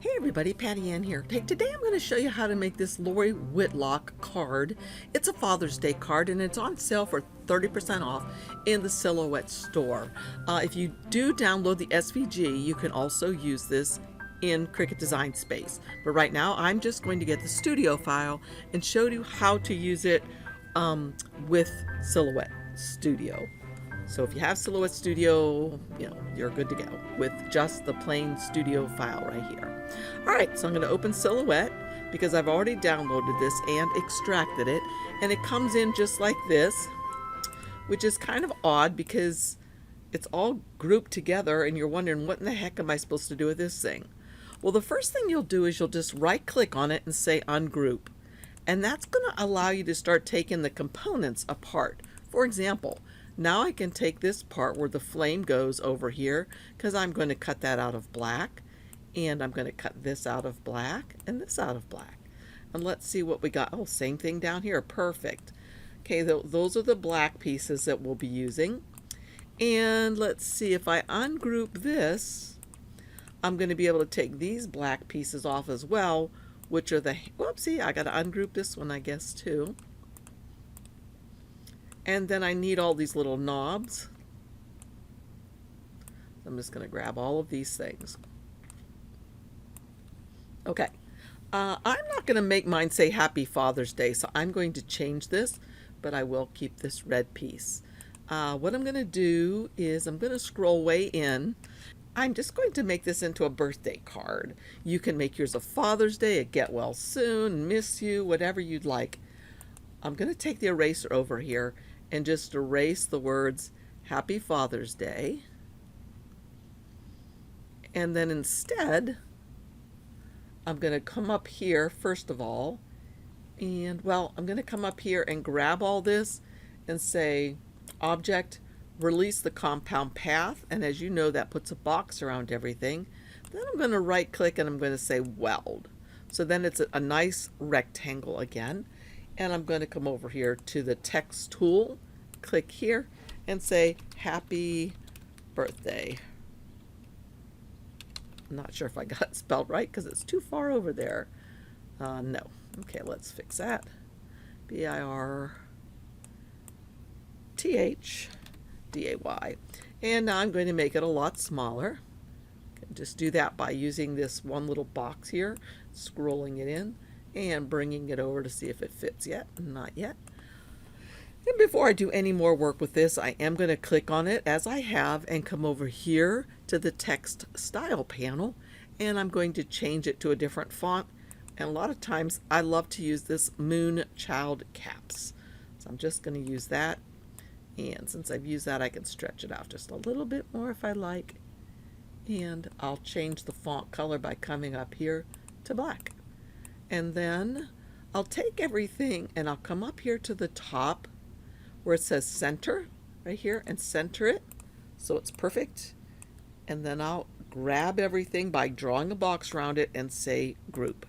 Hey everybody, Patty Ann here. Today I'm going to show you how to make this Lori Whitlock card. It's a Father's Day card and it's on sale for 30% off in the Silhouette store. If you do download the SVG, you can also use this in Cricut Design Space. But right now I'm just going to get the studio file and show you how to use it with Silhouette Studio. So if you have Silhouette Studio, you're good to go with just the plain studio file right here. All right, so I'm going to open Silhouette because I've already downloaded this and extracted it, and it comes in just like this, which is kind of odd because it's all grouped together and you're wondering, what in the heck am I supposed to do with this thing? Well, the first thing you'll do is you'll just right click on it and say ungroup, and that's going to allow you to start taking the components apart. For example, now I can take this part where the flame goes over here because I'm going to cut that out of black, and I'm going to cut this out of black and this out of black. And let's see what we got. Oh, same thing down here. Perfect. Okay, those are the black pieces that we'll be using. And let's see, if I ungroup this, I'm going to be able to take these black pieces off as well, which are the, whoopsie, I got to ungroup this one, I guess, too. And then I need all these little knobs. I'm just going to grab all of these things. Okay, I'm not going to make mine say Happy Father's Day, so I'm going to change this, but I will keep this red piece. What I'm going to do is I'm going to scroll way in. I'm just going to make this into a birthday card. You can make yours a Father's Day, a get well soon, miss you, whatever you'd like. I'm going to take the eraser over here and just erase the words Happy Father's Day. And then instead, I'm going to come up here first of all, and I'm going to come up here and grab all this and say Object, release the compound path, and as you know, that puts a box around everything. Then I'm going to right click and I'm going to say Weld. So then it's a nice rectangle again. And I'm going to come over here to the text tool, click here, and say Happy Birthday. I'm not sure if I got it spelled right because it's too far over there. No. Okay, let's fix that. B-I-R-T-H-D-A-Y. And now I'm going to make it a lot smaller. Just do that by using this one little box here, scrolling it in, and bringing it over to see if it fits yet. Not yet. And before I do any more work with this, I am going to click on it as I have and come over here to the text style panel, and I'm going to change it to a different font. And a lot of times I love to use this Moon Child Caps. So I'm just going to use that. And since I've used that, I can stretch it out just a little bit more if I like. And I'll change the font color by coming up here to black. And then I'll take everything and I'll come up here to the top where it says center right here and center it so it's perfect. And then I'll grab everything by drawing a box around it and say group,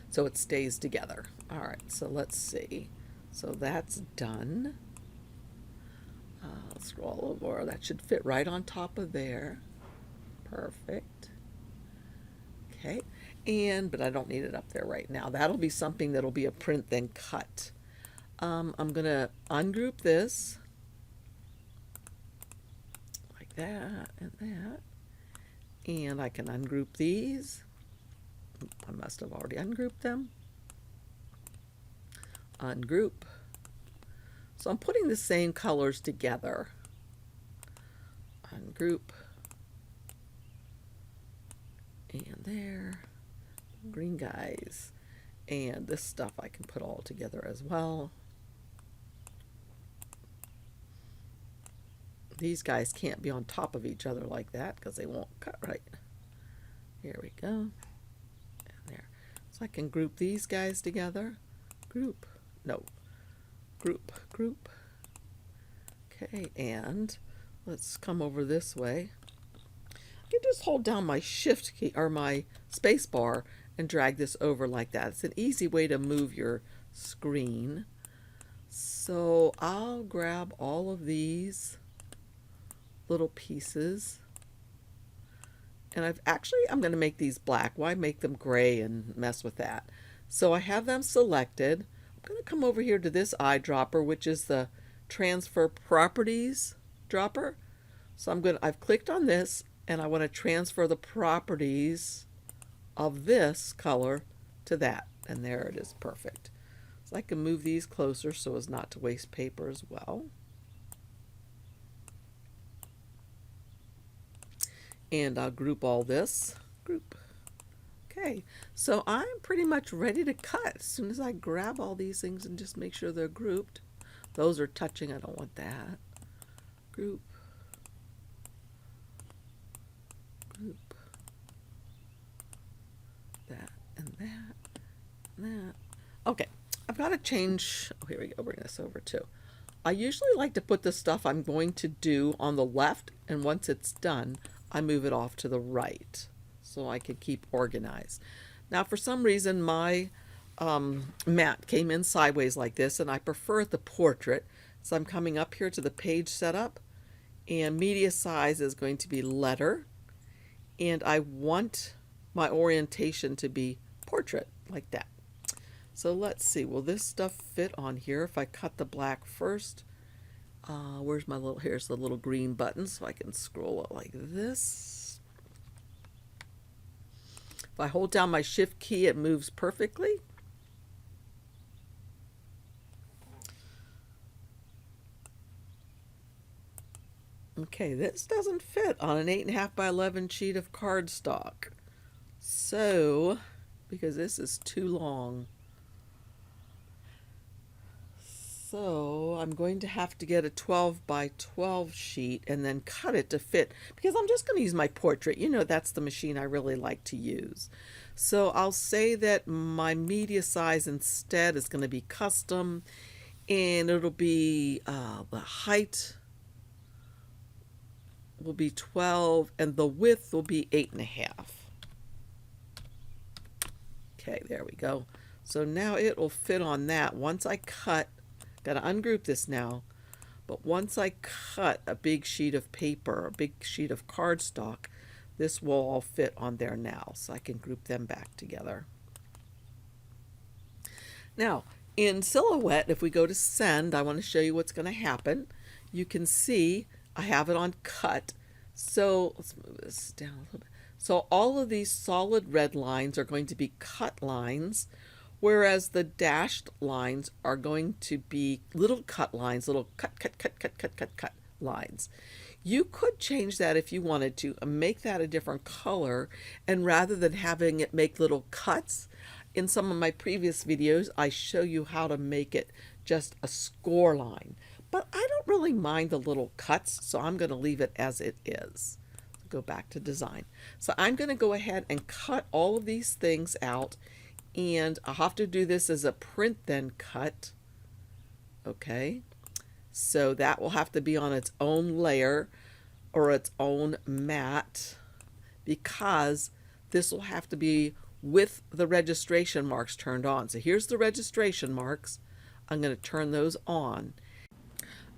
so it stays together. All right, so let's see. So that's done. Scroll over. That should fit right on top of there. Perfect. Okay. But I don't need it up there right now. That'll be something that'll be a print then cut. I'm going to ungroup this like that and that. And I can ungroup these. I must have already ungrouped them. Ungroup. So I'm putting the same colors together. Ungroup. And there. Green guys. And this stuff I can put all together as well. These guys can't be on top of each other like that because they won't cut right. Here we go. And there. So I can group these guys together. Group. No. Group. Group. Okay, and let's come over this way. I can just hold down my shift key or my space bar and drag this over like that. It's an easy way to move your screen. So I'll grab all of these little pieces And I'm going to make these black. Why make them gray and mess with that? So I have them selected. I'm going to come over here to this eyedropper, which is the transfer properties dropper. So I've clicked on this and I want to transfer the properties of this color to that. And there it is, perfect. So I can move these closer so as not to waste paper as well. And I'll group all this. Group. Okay, so I'm pretty much ready to cut. As soon as I grab all these things and just make sure they're grouped. Those are touching, I don't want that. Group. Group. That and that and that. Okay, I've got to change. Oh, here we go. Bring this over too. I usually like to put the stuff I'm going to do on the left, and once it's done, I move it off to the right so I can keep organized. Now, for some reason, my mat came in sideways like this, and I prefer the portrait. So I'm coming up here to the page setup, and media size is going to be letter, and I want my orientation to be portrait like that. So let's see, will this stuff fit on here if I cut the black first? Where's my little, here's the little green button so I can scroll it like this. If I hold down my shift key, it moves perfectly. Okay, this doesn't fit on an 8.5 by 11 sheet of cardstock. So, because this is too long. So I'm going to have to get a 12 by 12 sheet and then cut it to fit, because I'm just going to use my portrait. You know, that's the machine I really like to use. So I'll say that my media size instead is going to be custom, and it'll be the height will be 12 and the width will be 8.5. Okay, there we go. So now it will fit on that. Once I cut, got to ungroup this now, but once I cut a big sheet of paper, a big sheet of cardstock, this will all fit on there now, so I can group them back together. Now, in Silhouette, if we go to Send, I want to show you what's going to happen. You can see I have it on cut. So let's move this down a little bit. So all of these solid red lines are going to be cut lines, whereas the dashed lines are going to be little cut lines, little cut lines. You could change that if you wanted to, and make that a different color, and rather than having it make little cuts, in some of my previous videos, I show you how to make it just a score line. But I don't really mind the little cuts, so I'm going to leave it as it is. Go back to design. So I'm going to go ahead and cut all of these things out, and I'll have to do this as a print then cut. Okay, so that will have to be on its own layer or its own mat, because this will have to be with the registration marks turned on. So here's the registration marks. I'm going to turn those on.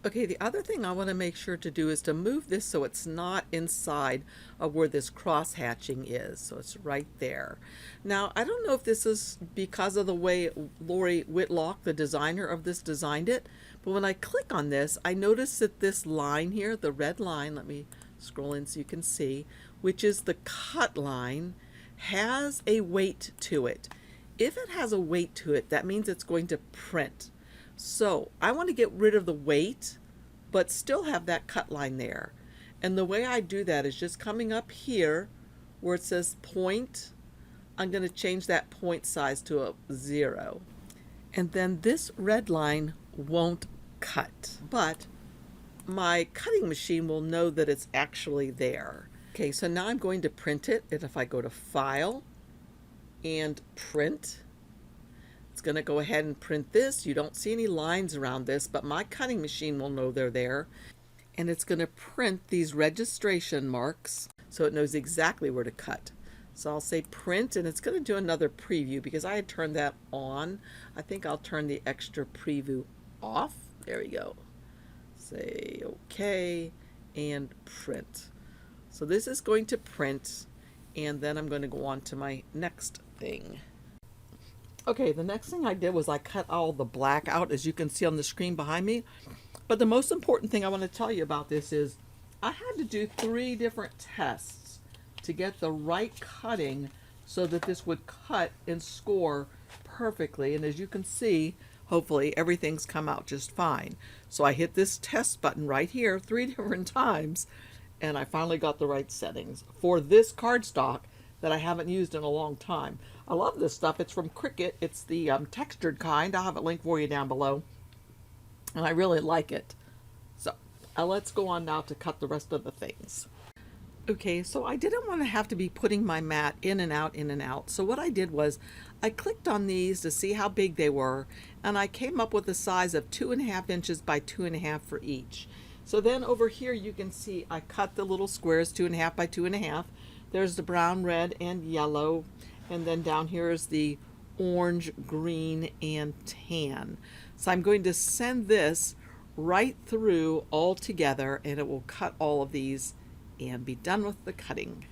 Okay, the other thing I want to make sure to do is to move this so it's not inside of where this cross hatching is. So it's right there. Now, I don't know if this is because of the way Lori Whitlock, the designer of this, designed it, but when I click on this, I notice that this line here, the red line, let me scroll in so you can see, which is the cut line, has a weight to it. If it has a weight to it, that means it's going to print. So I want to get rid of the weight, but still have that cut line there. And the way I do that is just coming up here where it says point. I'm going to change that point size to a 0. And then this red line won't cut, but my cutting machine will know that it's actually there. Okay, so now I'm going to print it. And if I go to File and Print, it's going to go ahead and print this. You don't see any lines around this, but my cutting machine will know they're there. And it's going to print these registration marks so it knows exactly where to cut. So I'll say print, and it's going to do another preview because I had turned that on. I think I'll turn the extra preview off. There we go. Say OK and print. So this is going to print, and then I'm going to go on to my next thing. Okay, the next thing I did was I cut all the black out, as you can see on the screen behind me. But the most important thing I want to tell you about this is I had to do 3 different tests to get the right cutting so that this would cut and score perfectly. And as you can see, hopefully everything's come out just fine. So I hit this test button right here 3 different times, and I finally got the right settings for this cardstock that I haven't used in a long time. I love this stuff. It's from Cricut. It's the textured kind. I'll have it linked for you down below. And I really like it. So let's go on now to cut the rest of the things. Okay, so I didn't want to have to be putting my mat in and out, in and out. So what I did was I clicked on these to see how big they were, and I came up with a size of 2.5 inches by 2.5 for each. So then over here you can see I cut the little squares 2.5 by 2.5. There's the brown, red, and yellow, and then down here is the orange, green, and tan. So I'm going to send this right through all together, and it will cut all of these and be done with the cutting.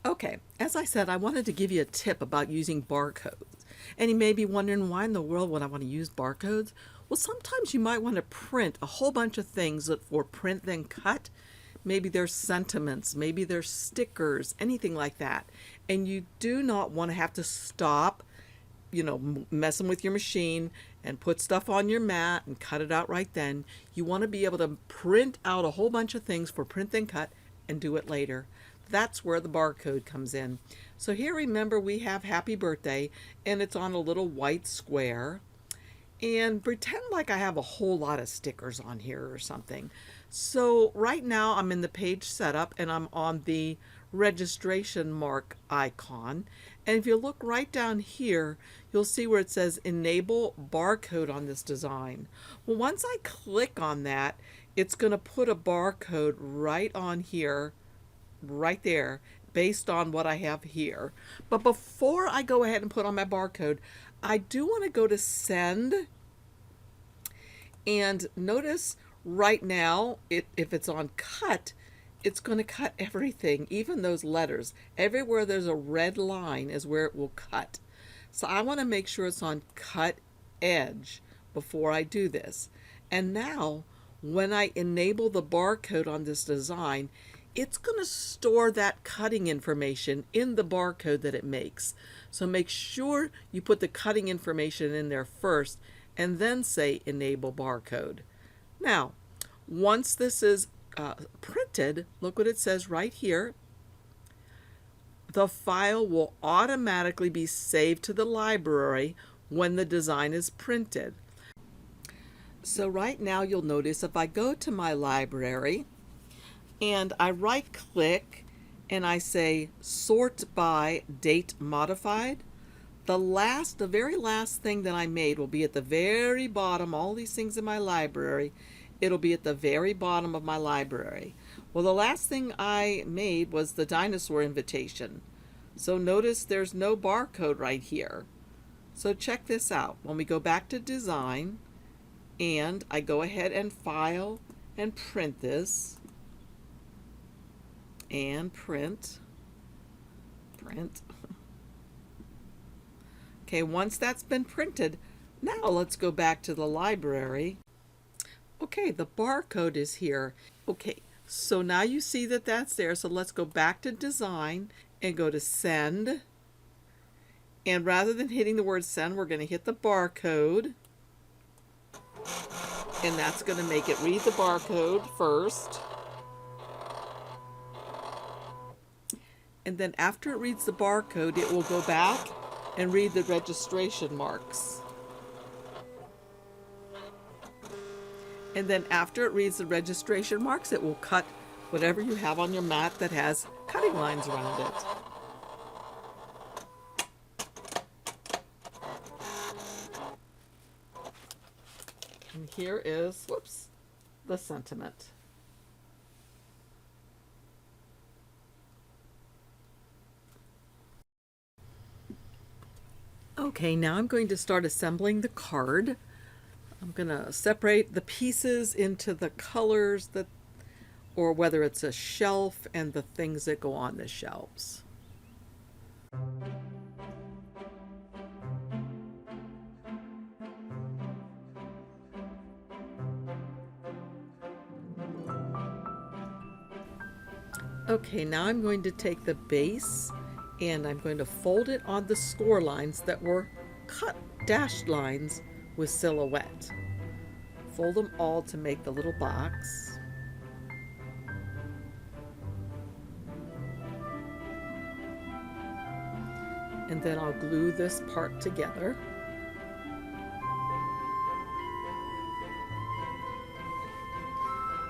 Okay, as I said, I wanted to give you a tip about using barcodes. And you may be wondering, why in the world would I want to use barcodes? Well, sometimes you might want to print a whole bunch of things for print then cut. Maybe there's sentiments, maybe there's stickers, anything like that. And you do not want to have to stop, messing with your machine and put stuff on your mat and cut it out right then. You want to be able to print out a whole bunch of things for print then cut and do it later. That's where the barcode comes in. So here, remember, we have happy birthday, and it's on a little white square. And pretend like I have a whole lot of stickers on here or something. So right now I'm in the page setup, and I'm on the registration mark icon. And if you look right down here, you'll see where it says enable barcode on this design. Well, once I click on that, it's going to put a barcode right on here, right there, based on what I have here. But before I go ahead and put on my barcode, I do want to go to send, and notice right now, if it's on cut, it's going to cut everything, even those letters. Everywhere there's a red line is where it will cut. So I want to make sure it's on cut edge before I do this. And now, when I enable the barcode on this design, it's going to store that cutting information in the barcode that it makes. So make sure you put the cutting information in there first and then say enable barcode. Now, once this is printed, look what it says right here. The file will automatically be saved to the library when the design is printed. So right now you'll notice if I go to my library and I right click and I say sort by date modified, the very last thing that I made will be at the very bottom. All these things in my library, it'll be at the very bottom of my library. Well, the last thing I made was the dinosaur invitation. So notice there's no barcode right here. So check this out. When we go back to design and I go ahead and file and print this, and print. Okay, once that's been printed, now let's go back to the library. Okay, the barcode is here. Okay, so now you see that that's there. So let's go back to design and go to send. And rather than hitting the word send, we're going to hit the barcode. And that's going to make it read the barcode first. And then after it reads the barcode, it will go back and read the registration marks. And then after it reads the registration marks, it will cut whatever you have on your mat that has cutting lines around it. And here is, whoops, the sentiment. Okay, now I'm going to start assembling the card. I'm going to separate the pieces into the colors or whether it's a shelf and the things that go on the shelves. Okay, now I'm going to take the base and I'm going to fold it on the score lines that were cut dashed lines with silhouette. Fold them all to make the little box. And then I'll glue this part together.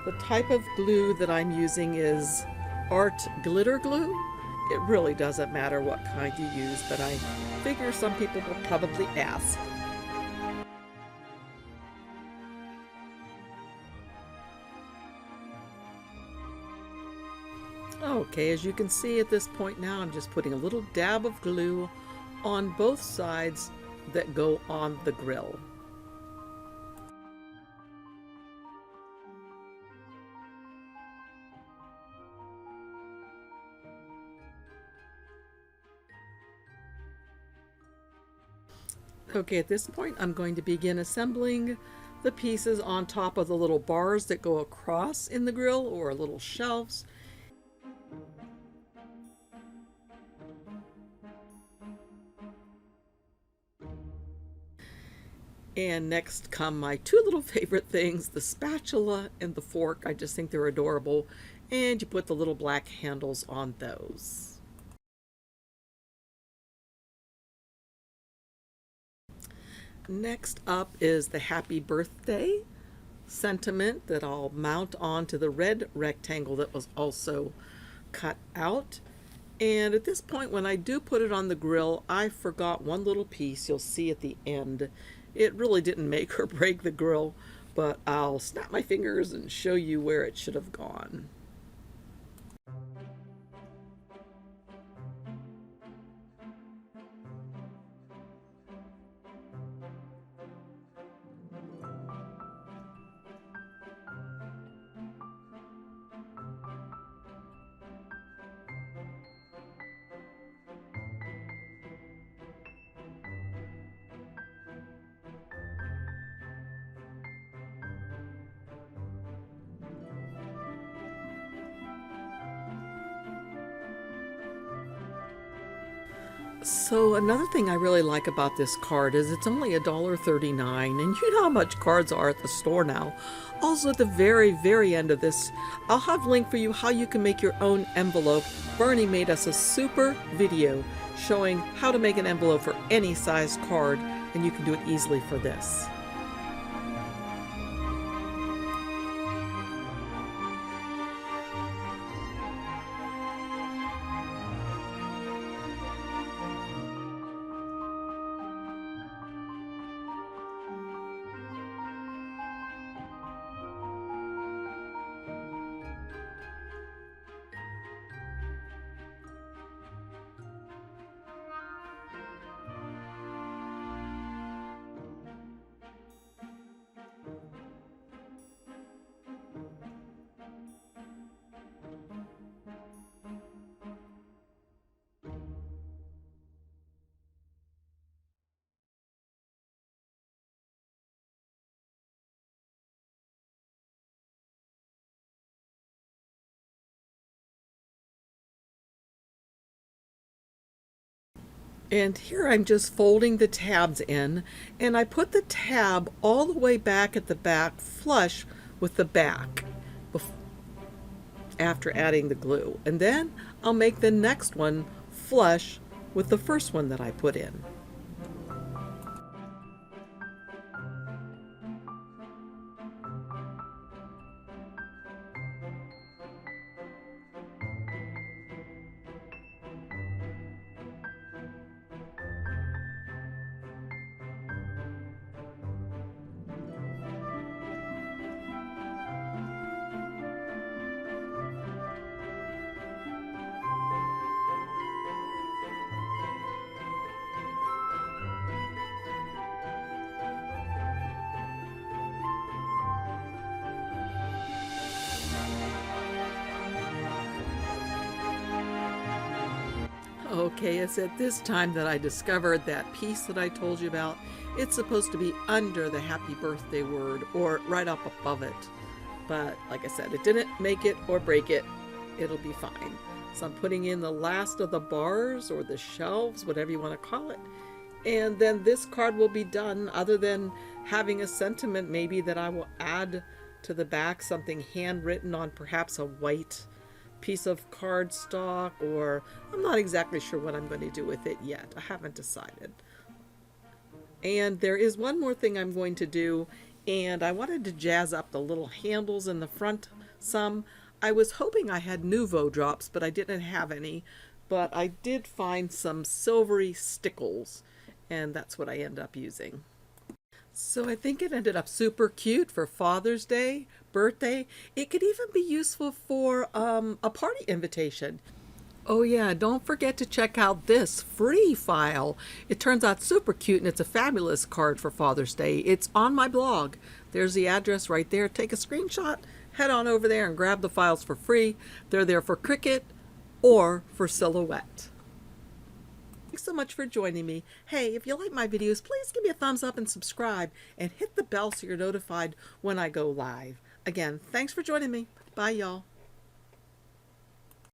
The type of glue that I'm using is art glitter glue. It really doesn't matter what kind you use, but I figure some people will probably ask. Okay, as you can see at this point now, I'm just putting a little dab of glue on both sides that go on the grill. Okay, at this point I'm going to begin assembling the pieces on top of the little bars that go across in the grill, or little shelves. And next come my two little favorite things, the spatula and the fork. I just think they're adorable. And you put the little black handles on those. Next up is the happy birthday sentiment that I'll mount onto the red rectangle that was also cut out. And at this point, when I do put it on the grill, I forgot one little piece you'll see at the end. It really didn't make or break the grill, but I'll snap my fingers and show you where it should have gone. So another thing I really like about this card is it's only $1.39, and you know how much cards are at the store now. Also, at the very end of this, I'll have a link for you how you can make your own envelope. Bernie made us a super video showing how to make an envelope for any size card, and you can do it easily for this. And here I'm just folding the tabs in, and I put the tab all the way back at the back, flush with the back after adding the glue. And then I'll make the next one flush with the first one that I put in. Okay, it's at this time that I discovered that piece that I told you about. It's supposed to be under the happy birthday word or right up above it. But like I said, it didn't make it or break it. It'll be fine. So I'm putting in the last of the bars or the shelves, whatever you want to call it. And then this card will be done, other than having a sentiment maybe that I will add to the back, something handwritten on perhaps a white piece of cardstock, or I'm not exactly sure what I'm going to do with it yet. I haven't decided. And there is one more thing I'm going to do, and I wanted to jazz up the little handles in the front some. I was hoping I had Nuvo drops, but I didn't have any. But I did find some silvery stickles, and that's what I end up using. So I think it ended up super cute for Father's Day, birthday. It could even be useful for a party invitation. Oh yeah, don't forget to check out this free file. It turns out super cute, and it's a fabulous card for Father's Day. It's on my blog. There's the address right there. Take a screenshot, head on over there and grab the files for free. They're there for Cricut or for Silhouette. Thanks so much for joining me. Hey, if you like my videos, please give me a thumbs up and subscribe, and hit the bell so you're notified when I go live. Again, thanks for joining me. Bye, y'all.